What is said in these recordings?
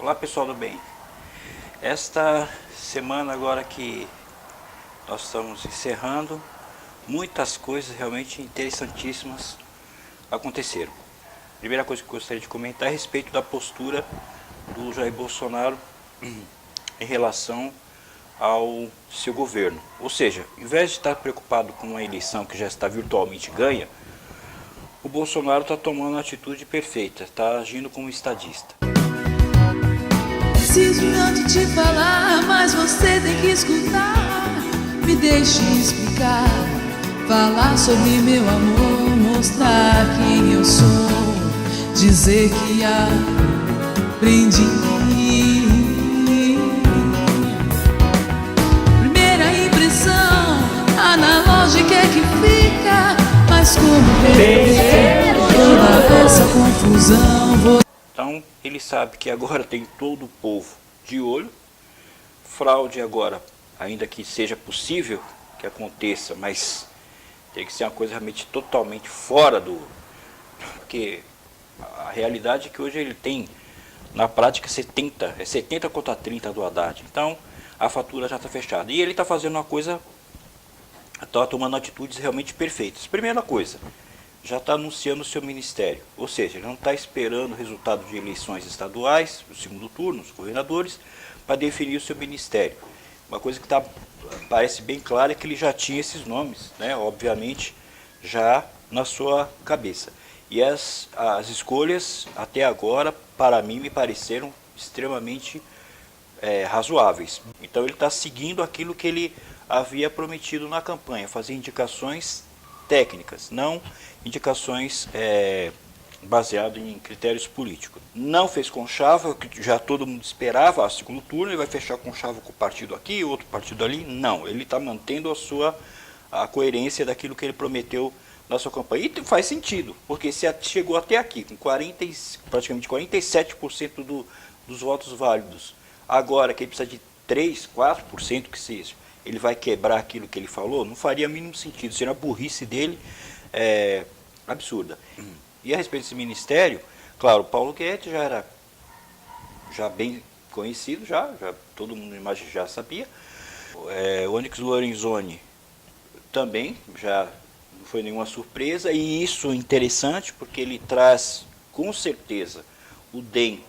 Olá pessoal do bem, esta semana agora que nós estamos encerrando, muitas coisas realmente interessantíssimas aconteceram. Primeira coisa que eu gostaria de comentar é a respeito da postura do Jair Bolsonaro em relação ao seu governo. Ou seja, em vez de estar preocupado com uma eleição que já está virtualmente ganha, o Bolsonaro está tomando a atitude perfeita, está agindo como estadista. Preciso antes te falar, mas você tem que escutar. Me deixe explicar, falar sobre meu amor, mostrar quem eu sou, dizer que aprendi. Primeira impressão, analógica é que fica, mas como perder toda essa confusão? Então ele sabe que agora tem todo o povo de olho, fraude agora, ainda que seja possível que aconteça, mas tem que ser uma coisa realmente totalmente fora do... Porque a realidade é que hoje ele tem, na prática, 70 contra 30 do Haddad. Então a fatura já está fechada. E ele está fazendo uma coisa, está tomando atitudes realmente perfeitas. Primeira coisa, já está anunciando o seu ministério, ou seja, ele não está esperando o resultado de eleições estaduais, o segundo turno, os governadores, para definir o seu ministério. Uma coisa que parece bem clara é que ele já tinha esses nomes, né, obviamente, já na sua cabeça. E as escolhas, até agora, para mim, me pareceram extremamente razoáveis. Então ele está seguindo aquilo que ele havia prometido na campanha, fazer indicações técnicas, não indicações baseadas em critérios políticos. Não fez conchavo, que já todo mundo esperava, a segundo turno, ele vai fechar conchavo com o partido aqui, outro partido ali. Não, ele está mantendo a coerência daquilo que ele prometeu na sua campanha. E faz sentido, porque se chegou até aqui, com praticamente 47% dos votos válidos, agora que ele precisa de 3, 4% que seja, ele vai quebrar aquilo que ele falou, não faria mínimo sentido, seria a burrice dele absurda. E a respeito desse ministério, claro, o Paulo Guedes já era bem conhecido, já todo mundo já sabia. O Onyx Lorenzoni também já não foi nenhuma surpresa, e isso é interessante porque ele traz com certeza o DEM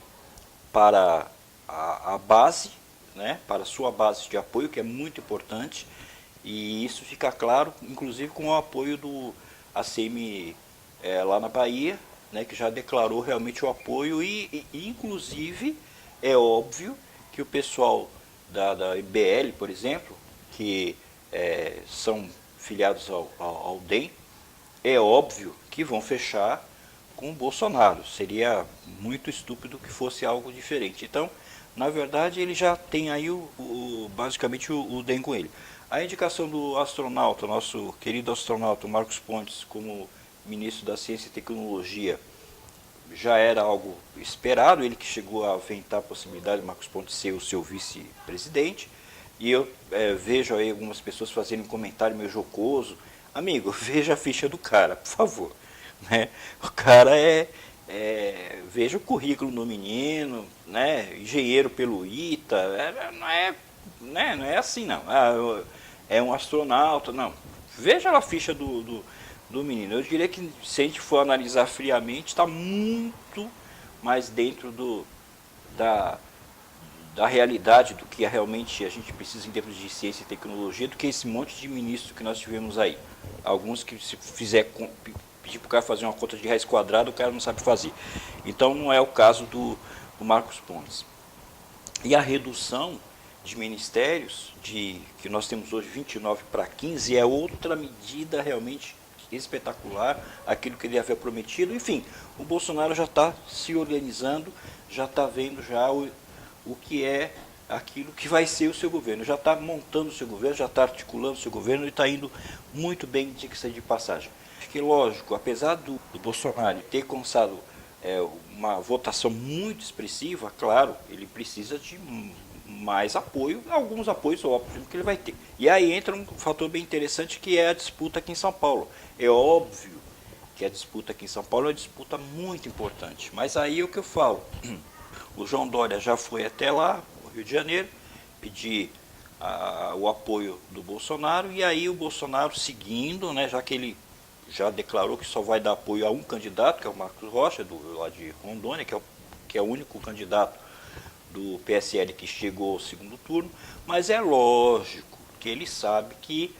para a base, né, para a sua base de apoio, que é muito importante, e isso fica claro, inclusive com o apoio do ACM lá na Bahia, né, que já declarou realmente o apoio, e inclusive é óbvio que o pessoal da IBL, por exemplo, que são filiados ao DEM, é óbvio que vão fechar com o Bolsonaro, seria muito estúpido que fosse algo diferente. Então, na verdade, ele já tem aí basicamente o DEM com ele. A indicação do astronauta, nosso querido astronauta Marcos Pontes, como ministro da Ciência e Tecnologia, já era algo esperado, ele que chegou a aventar a possibilidade de Marcos Pontes ser o seu vice-presidente, e eu vejo aí algumas pessoas fazendo um comentário meio jocoso. Amigo, veja a ficha do cara, por favor. Né? O cara veja o currículo do menino, né? Engenheiro pelo ITA, não é assim não, é um astronauta, não. Veja a ficha do menino. Eu diria que se a gente for analisar friamente, está muito mais dentro da realidade do que realmente a gente precisa em termos de ciência e tecnologia, do que esse monte de ministro que nós tivemos aí. Alguns que se fizer pedir para o cara fazer uma conta de raiz quadrada, o cara não sabe fazer. Então não é o caso do Marcos Pontes. E a redução de ministérios, que nós temos hoje 29 para 15, é outra medida realmente espetacular, aquilo que ele havia prometido. Enfim, o Bolsonaro já está se organizando, já está vendo já o que é aquilo que vai ser o seu governo, já está montando o seu governo, já está articulando o seu governo e está indo muito bem, diga-se de passagem. Que lógico, apesar do Bolsonaro ter alcançado uma votação muito expressiva, claro, ele precisa de mais apoio, alguns apoios óbvios que ele vai ter. E aí entra um fator bem interessante, que é a disputa aqui em São Paulo. É óbvio que a disputa aqui em São Paulo é uma disputa muito importante, mas aí é o que eu falo. O João Dória já foi até lá, no Rio de Janeiro, pedir o apoio do Bolsonaro, e aí o Bolsonaro seguindo, né, já que ele já declarou que só vai dar apoio a um candidato, que é o Marcos Rocha, lá de Rondônia, que é o único candidato do PSL que chegou ao segundo turno, mas é lógico que ele sabe que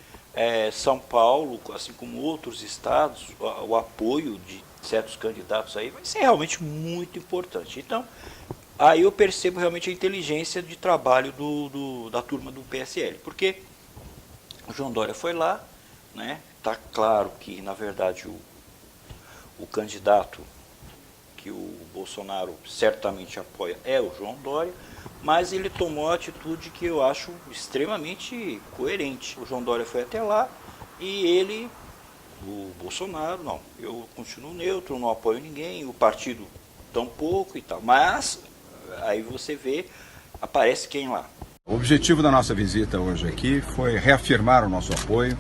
São Paulo, assim como outros estados, o apoio de certos candidatos aí vai ser realmente muito importante. Então, aí eu percebo realmente a inteligência de trabalho da turma do PSL, porque o João Dória foi lá, né? Tá claro que, na verdade, o candidato que o Bolsonaro certamente apoia é o João Dória, mas ele tomou a atitude que eu acho extremamente coerente. O João Dória foi até lá e ele, o Bolsonaro, não, eu continuo neutro, não apoio ninguém, o partido tampouco e tal, mas aí você vê, aparece quem lá? O objetivo da nossa visita hoje aqui foi reafirmar o nosso apoio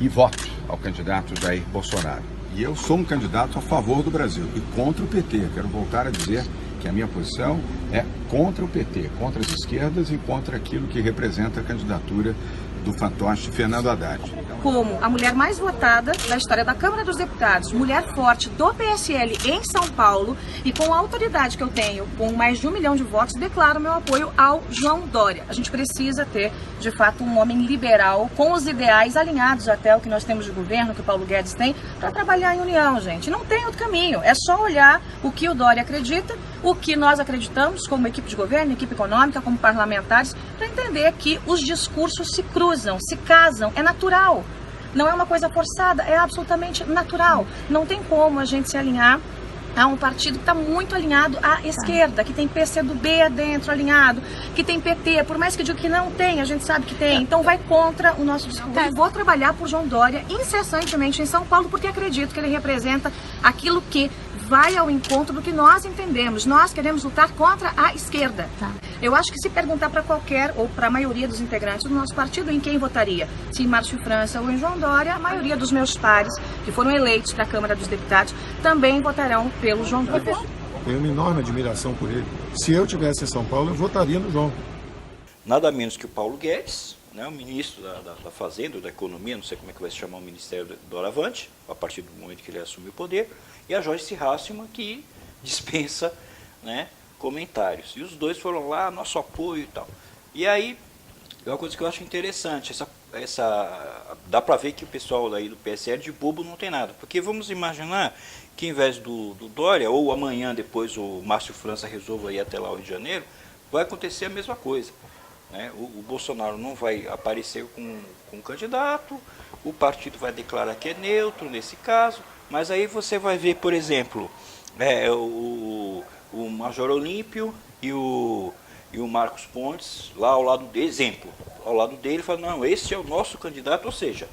e voto ao candidato Jair Bolsonaro. E eu sou um candidato a favor do Brasil e contra o PT. Quero voltar a dizer que a minha posição é contra o PT, contra as esquerdas e contra aquilo que representa a candidatura do fantoche Fernando Haddad. Como a mulher mais votada da história da Câmara dos Deputados, mulher forte do PSL em São Paulo, e com a autoridade que eu tenho, com mais de 1 milhão de votos, declaro meu apoio ao João Dória. A gente precisa ter, de fato, um homem liberal, com os ideais alinhados até o que nós temos de governo, que o Paulo Guedes tem, para trabalhar em união, gente. Não tem outro caminho, é só olhar o que o Dória acredita, o que nós acreditamos como equipe de governo, equipe econômica, como parlamentares, para entender que os discursos se cruzam, se casam, é natural. Não é uma coisa forçada, é absolutamente natural. Não tem como a gente se alinhar a um partido que está muito alinhado à esquerda, que tem PCdoB dentro alinhado, que tem PT, por mais que diga que não tem, a gente sabe que tem, então vai contra o nosso discurso. Eu vou trabalhar por João Dória incessantemente em São Paulo, porque acredito que ele representa aquilo que vai ao encontro do que nós entendemos. Nós queremos lutar contra a esquerda. Eu acho que se perguntar para qualquer, ou para a maioria dos integrantes do nosso partido, em quem votaria, se em Márcio França ou em João Dória, a maioria dos meus pares, que foram eleitos para a Câmara dos Deputados, também votarão pelo João Dória. Tenho uma enorme admiração por ele. Se eu estivesse em São Paulo, eu votaria no João. Nada menos que o Paulo Guedes, né, o ministro da Fazenda, da Economia, não sei como é que vai se chamar o Ministério do Doravante, a partir do momento que ele assumiu o poder, e a Joyce Hasselmann, que dispensa, né, comentários. E os dois foram lá, nosso apoio e tal. E aí, é uma coisa que eu acho interessante, dá para ver que o pessoal aí do PSL de bobo não tem nada. Porque vamos imaginar que em vez do Dória, ou amanhã depois o Márcio França resolva ir até lá ao Rio de Janeiro, vai acontecer a mesma coisa. Né? O Bolsonaro não vai aparecer com um candidato, o partido vai declarar que é neutro nesse caso, mas aí você vai ver, por exemplo, o Major Olímpio e o Marcos Pontes lá ao lado dele, exemplo, ao lado dele, fala, não, esse é o nosso candidato, ou seja,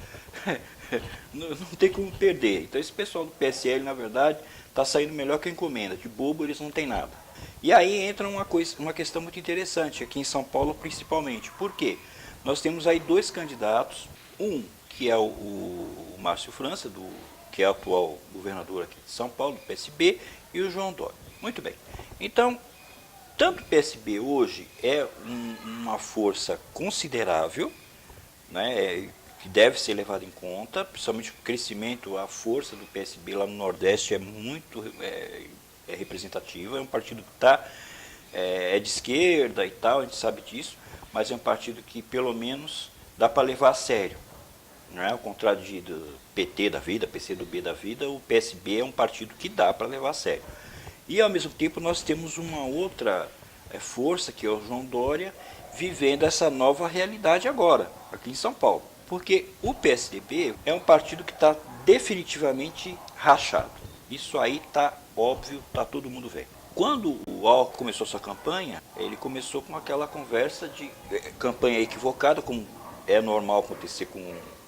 não tem como perder. Então esse pessoal do PSL, na verdade, está saindo melhor que a encomenda, de bobo eles não tem nada. E aí entra uma questão muito interessante, aqui em São Paulo principalmente. Por quê? Nós temos aí dois candidatos, um que é o Márcio França, que é o atual governador aqui de São Paulo, do PSB, e o João Dória. Muito bem. Então, tanto o PSB hoje é uma força considerável, né, que deve ser levado em conta, principalmente o crescimento, a força do PSB lá no Nordeste é muito representativa, é um partido que é de esquerda e tal, a gente sabe disso, mas é um partido que pelo menos dá para levar a sério. Né? Ao contrário do PT da vida, PCdoB da vida, o PSB é um partido que dá para levar a sério. E ao mesmo tempo nós temos uma outra força, que é o João Dória, vivendo essa nova realidade agora, aqui em São Paulo. Porque o PSDB é um partido que está definitivamente rachado. Isso aí está óbvio, está todo mundo vendo. Quando o Alckmin começou sua campanha, ele começou com aquela conversa de campanha equivocada, como é normal acontecer com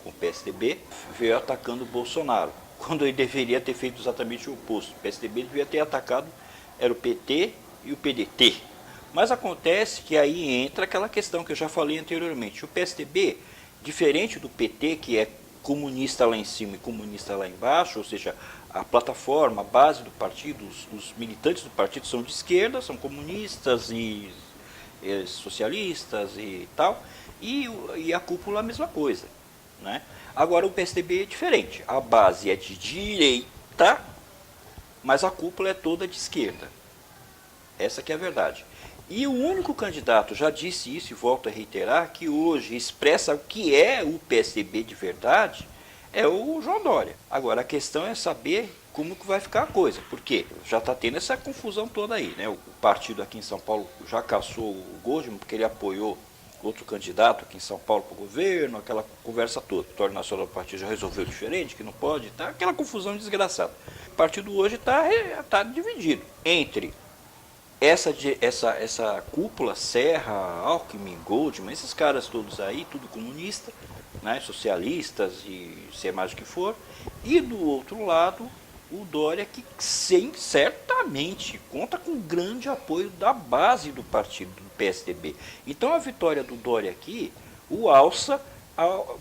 o PSDB, veio atacando o Bolsonaro, quando ele deveria ter feito exatamente o oposto. O PSDB devia ter atacado, era o PT e o PDT. Mas acontece que aí entra aquela questão que eu já falei anteriormente. O PSDB, diferente do PT, que é comunista lá em cima e comunista lá embaixo, ou seja, a plataforma, a base do partido, os militantes do partido são de esquerda, são comunistas e socialistas e tal, e a cúpula a mesma coisa, né? Agora o PSDB é diferente, a base é de direita, mas a cúpula é toda de esquerda. Essa que é a verdade. E o único candidato, já disse isso e volto a reiterar, que hoje expressa o que é o PSDB de verdade, é o João Dória. Agora, a questão é saber como que vai ficar a coisa, porque já está tendo essa confusão toda aí, né? O partido aqui em São Paulo já caçou o Goldman, porque ele apoiou outro candidato aqui em São Paulo para o governo, aquela conversa toda. O Vitório Nacional do Partido já resolveu diferente, que não pode, tá? Aquela confusão desgraçada. O partido hoje está dividido entre essa cúpula, Serra, Alckmin, Goldman, esses caras todos aí, tudo comunista, né, socialistas e sei mais o que for, e do outro lado o Dória, que certamente conta com grande apoio da base do partido, do PSDB. Então a vitória do Dória aqui o alça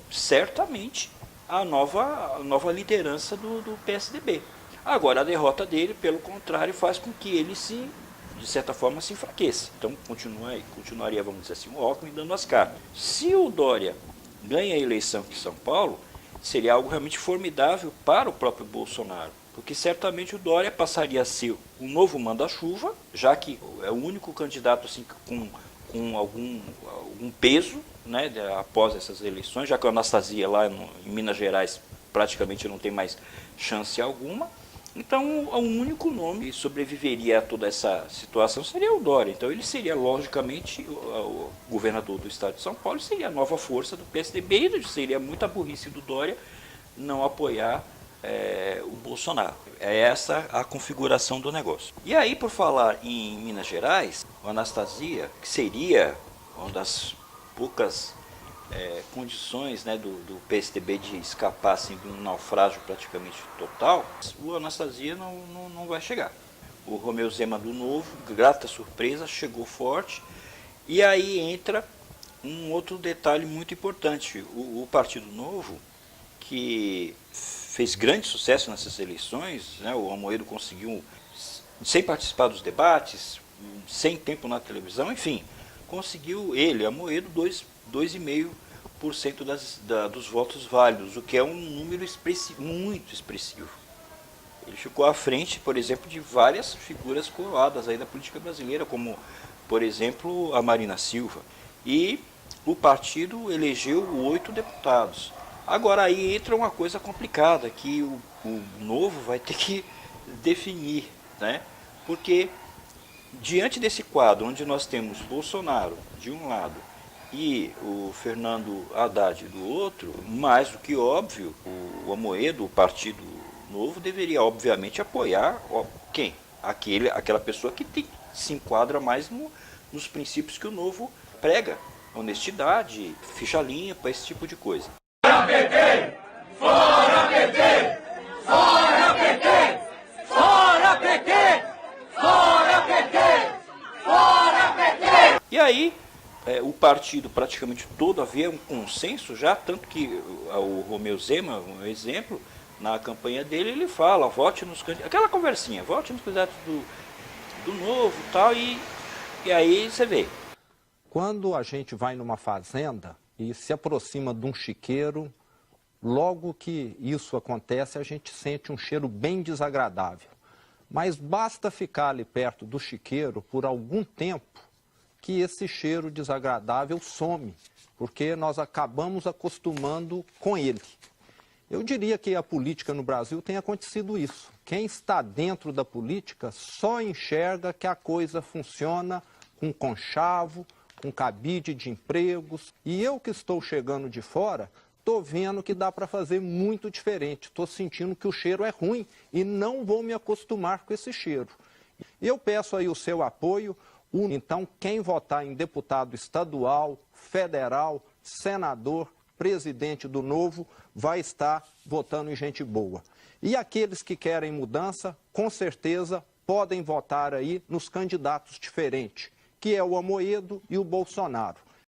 certamente a nova liderança do PSDB. Agora a derrota dele, pelo contrário, faz com que ele de certa forma se enfraqueça. Então continuaria, vamos dizer assim, o Alckmin dando as caras. Se o Dória ganha a eleição aqui em São Paulo, seria algo realmente formidável para o próprio Bolsonaro, porque certamente o Dória passaria a ser um novo manda-chuva, já que é o único candidato assim, com algum peso, né, após essas eleições, já que a Anastasia lá em Minas Gerais praticamente não tem mais chance alguma. Então, o único nome que sobreviveria a toda essa situação seria o Dória. Então, ele seria, logicamente, o governador do estado de São Paulo, seria a nova força do PSDB, e seria muita burrice do Dória não apoiar o Bolsonaro. É essa a configuração do negócio. E aí, por falar em Minas Gerais, o Anastasia, que seria uma das poucas condições, né, do PSDB de escapar assim, de um naufrágio praticamente total, o Anastasia não vai chegar. O Romeu Zema do Novo, grata surpresa, chegou forte. E aí entra um outro detalhe muito importante. O Partido Novo, que fez grande sucesso nessas eleições, né, o Amoedo conseguiu, sem participar dos debates, sem tempo na televisão, enfim, conseguiu ele, Amoedo, 2,5% dos votos válidos, o que é um número muito expressivo. Ele ficou à frente, por exemplo, de várias figuras coroadas aí da política brasileira, como, por exemplo, a Marina Silva. E o partido elegeu 8 deputados. Agora aí entra uma coisa complicada, que o Novo vai ter que definir, né? Porque diante desse quadro, onde nós temos Bolsonaro de um lado e o Fernando Haddad do outro, mais do que óbvio, o Amoedo, o Partido Novo, deveria obviamente apoiar quem? Aquela pessoa que se enquadra mais nos princípios que o Novo prega, honestidade, ficha limpa, esse tipo de coisa. Fora PT! Fora PT! Fora PT! Fora PT! Fora PT! Fora PT! E aí, o partido praticamente todo havia um consenso já, tanto que o Romeu Zema, um exemplo, na campanha dele ele fala, vote nos candidatos, aquela conversinha, vote nos candidatos do Novo e tal, e aí você vê. Quando a gente vai numa fazenda e se aproxima de um chiqueiro, logo que isso acontece a gente sente um cheiro bem desagradável. Mas basta ficar ali perto do chiqueiro por algum tempo que esse cheiro desagradável some, porque nós acabamos acostumando com ele. Eu diria que a política no Brasil tem acontecido isso. Quem está dentro da política só enxerga que a coisa funciona com conchavo, com cabide de empregos. E eu que estou chegando de fora, estou vendo que dá para fazer muito diferente. Estou sentindo que o cheiro é ruim e não vou me acostumar com esse cheiro. Eu peço aí o seu apoio. Então, quem votar em deputado estadual, federal, senador, presidente do Novo, vai estar votando em gente boa. E aqueles que querem mudança, com certeza, podem votar aí nos candidatos diferentes, que é o Amoedo e o Bolsonaro.